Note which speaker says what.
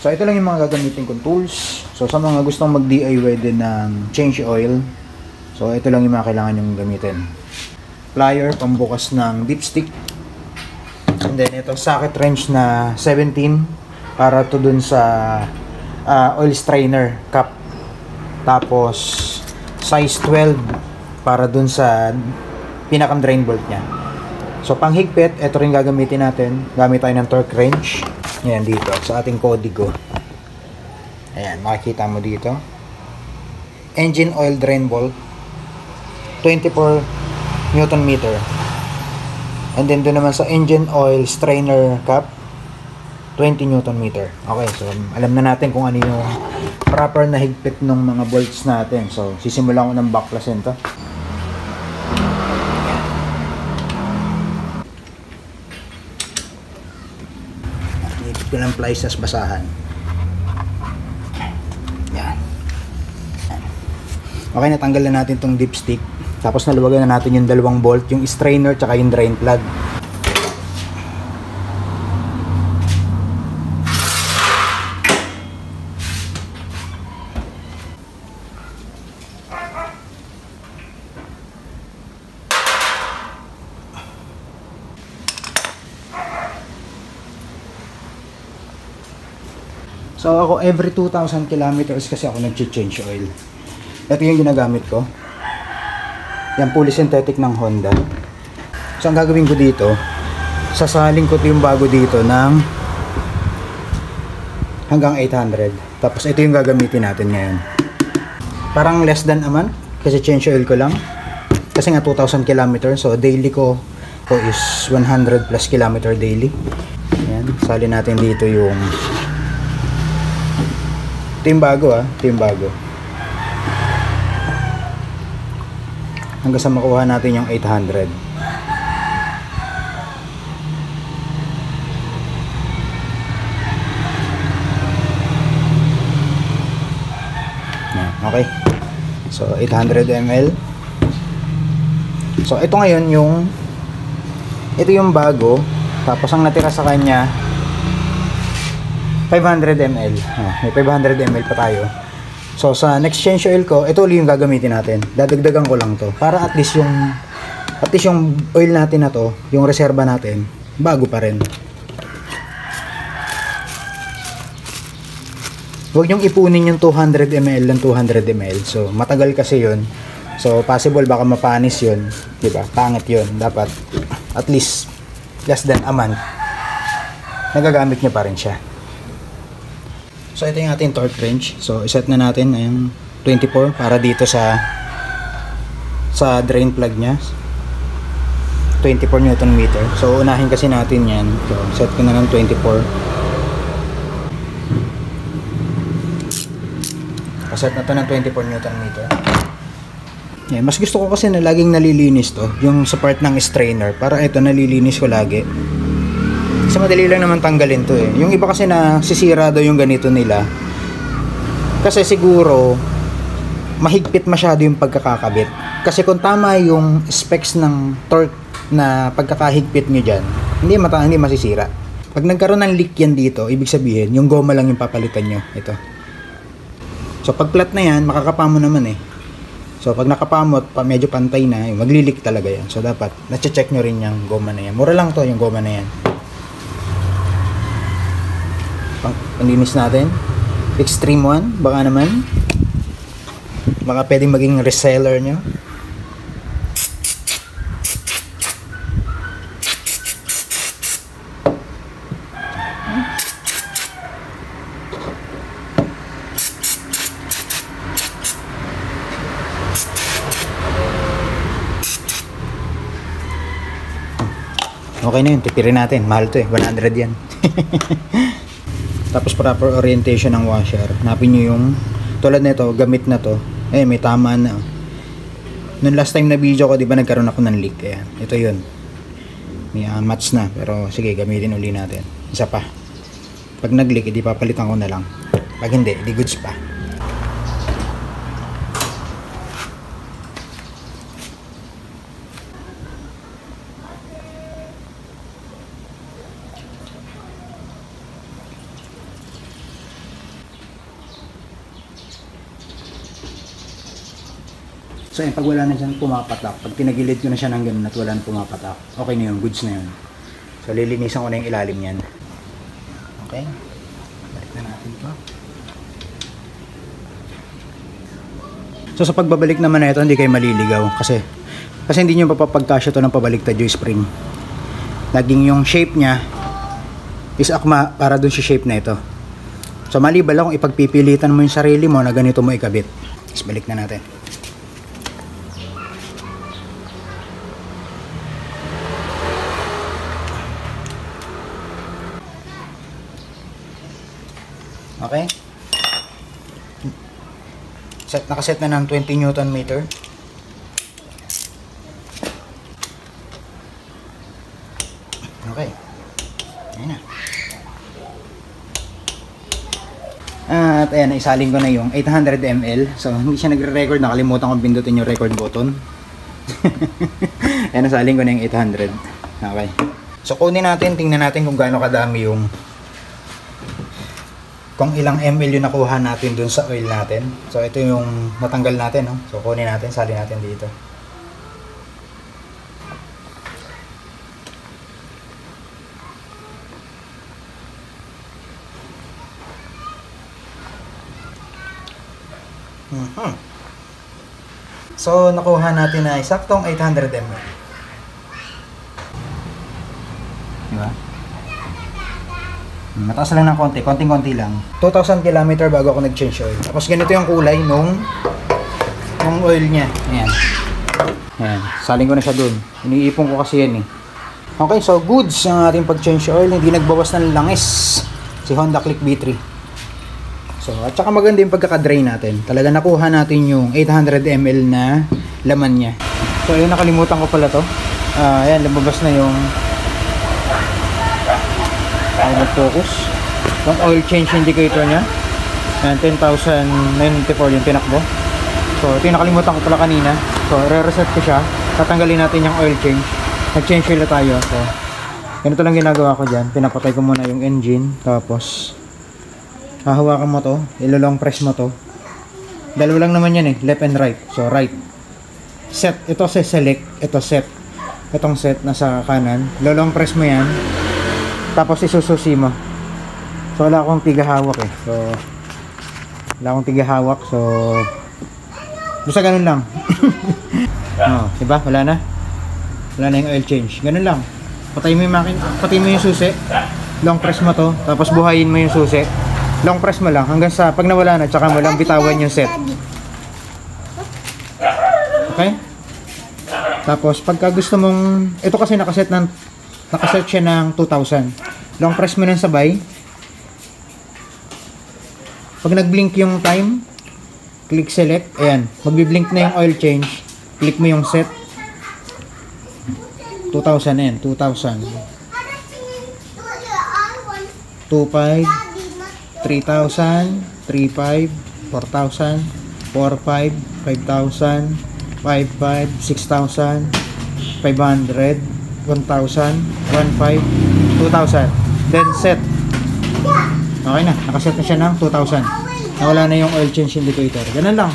Speaker 1: So ito lang yung mga gagamitin kong tools. So sa mga gustong mag-DIY din ng change oil, so ito lang yung mga kailangan yung gamitin. Plier, pambukas ng dipstick. And then ito socket wrench na 17 para to dun sa oil strainer cap. Tapos size 12 para dun sa pinakang drain bolt nya. So panghigpit, ito rin gagamitin natin. Gamit tayo ng torque wrench. Ayan dito sa ating kodigo. Ayan, makikita mo dito. Engine oil drain bolt 24 Newton meter. And then doon naman sa engine oil strainer cap 20 Newton meter. Okay, so alam na natin kung ano yung proper na higpit ng mga bolts natin. So sisimulan ko ng baklasin to. Dito ko ng plies sa basahan. Yan. Okay, natanggal na natin tong dipstick. Tapos naluwagan na natin yung dalawang bolt, yung strainer tsaka yung drain plug. So ako every 2,000 kilometers kasi ako nag-change oil. Ito yung ginagamit ko. Yan, fully synthetic ng Honda. So ang gagawin ko dito, sasaling ko yung bago dito ng hanggang 800. Tapos ito yung gagamitin natin ngayon. Parang less than a month kasi change oil ko lang. Kasi nga 2,000 kilometers, so daily ko is 100 plus kilometer daily. Yan, salin natin dito yung ito yung bago ito yung bago. Hanggang sa makuha natin yung 800. Okay. So 800 ml. So ito ngayon ito yung bago, tapos ang natira sa kanya 500 ml. May 500 ml pa tayo. So sa next change oil ko, ito ulit yung gagamitin natin. Dadagdagan ko lang to para at least yung oil natin na to, yung reserba natin, bago pa rin. Huwag niyong ipunin yung 200 ml ng 200 ml. So matagal kasi yun. So possible baka mapanis yun, 'di ba? Pangit yun. Dapat at least less than a month nagagamit niyo pa rin siya. So ito yung ating torque wrench. So iset na natin yung 24 para dito sa drain plug nya. 24 Newton meter. So unahin kasi natin yan. So set ko na ng 24. Set na to ng 24 Newton meter. Yeah, mas gusto ko kasi na laging nalilinis to, yung sa part ng strainer. Para ito nalilinis ko lagi. Kasi madali lang naman tanggalin to eh. Yung iba kasi na sisira daw yung ganito nila. Kasi siguro mahigpit masyado yung pagkakakabit. Kasi kung tama yung specs ng torque na pagkakahigpit nyo dyan, hindi masisira. Pag nagkaroon ng leak yan dito, ibig sabihin yung goma lang yung papalitan nyo. Ito. So pag flat na yan, makakapa mo naman eh. So pag nakapamot, medyo pantay na, magli-leak talaga yan. So dapat na-check nyo rin yung goma na yan. Mura lang to yung goma na yan. Panlinis natin. Extreme 1, baka naman. Baka pwedeng maging reseller nyo. Okay na yun, tipirin natin. Mahal to eh, 100 yan. Tapos proper orientation ng washer. Hanapin nyo yung, tulad nito, gamit na to. Eh, may tama na. Noong last time na video ko, di ba nagkaroon ako ng leak. Ayan, ito yun. May match na, pero sige, gamitin uli natin. Isa pa. Pag nag-leak, hindi papalitan ko na lang. Pag hindi, di goods pa. So pag wala na siyang pumapatak, pag tinagilid ko na siya ng ganun at wala na pumapatak, okay na yun, goods na yun. So lilinisan ko na yung ilalim niyan. Okay, balik na natin ito. So sa pagbabalik naman na ito, hindi kayo maliligaw kasi hindi nyo papapagkasya ito ng pabaliktad yung spring. Laging yung shape nya is akma para dun sa shape na ito. So maliban lang kung ipagpipilitan mo yung sarili mo na ganito mo ikabit. Tapos balik na natin. Okay? Nakaset na ng 20 Newton meter. Okay. Ayan na. At ayan, isalin ko na yung 800 ml. So, hindi siya nagre-record. Nakalimutan kong pindutin yung record button. Ayan, nasalin ko na yung 800. Okay. So, kunin natin, tingnan natin kung gaano kadami yung kung ilang ml yung nakuha natin dun sa oil natin. So, ito yung natanggal natin, no? So, kunin natin, salin natin dito. So, nakuha natin na saktong 800 ml. Diba? Mataas lang ng konti, konting-konti lang. 2,000 km bago ako nag-change oil. Tapos ganito yung kulay nung oil niya. Ayan. Ayan. Saling ko na siya dun. Iniipon ko kasi yan eh. Okay, so goods ang ating pag-change oil. Hindi nagbawas ng langis si Honda Click B3. So, at saka maganda yung pagkaka-dry natin. Talaga nakuha natin yung 800 ml na laman niya. So, ayun, nakalimutan ko pala to. Ayan, lumabas na yung nag-focus. Yung oil change indicator niya. Ayan, 10,094 yung tinakbo. So, ito yung nakalimutan ko pala kanina. So, re-reset ko siya. Tatanggalin natin yung oil change. Nag-change oil na tayo. So, ganito lang ginagawa ko dyan. Pinapatay ko muna yung engine. Tapos, hahawakan mo to. Ilolong press mo to. Dalawa lang naman yan eh. Left and right. So, right. Set. Ito sa select. Ito set. Itong set nasa kanan. Lolong press mo yan. Tapos isususi mo. So wala akong tigahawak eh. So wala akong tigahawak. So basta ganun lang. Oh, diba? Wala na. Wala na yung oil change. Ganun lang. Patayin mo yung patayin mo yung susi. Long press mo to. Tapos buhayin mo yung susi. Long press mo lang hanggang sa pag nawala na, tsaka mo lang bitawan yung set. Okay? Tapos pagka gusto mong, ito kasi nakaset siya ng 2,000. Long press mo nang sabay. Pag nag-blink yung time, click select. Ayan, magbi-blink na yung oil change. Click mo yung set. 2,000 yan, 2,000. 2,500, 3,000, 3,500, 4,000, 4,500, 5,000, 5,500, 6,000, 500, 1,000, 1,500, 2,000. Then set. Okay na, nakaset na siya ng 2,000. Nawala na yung oil change indicator. Ganun lang.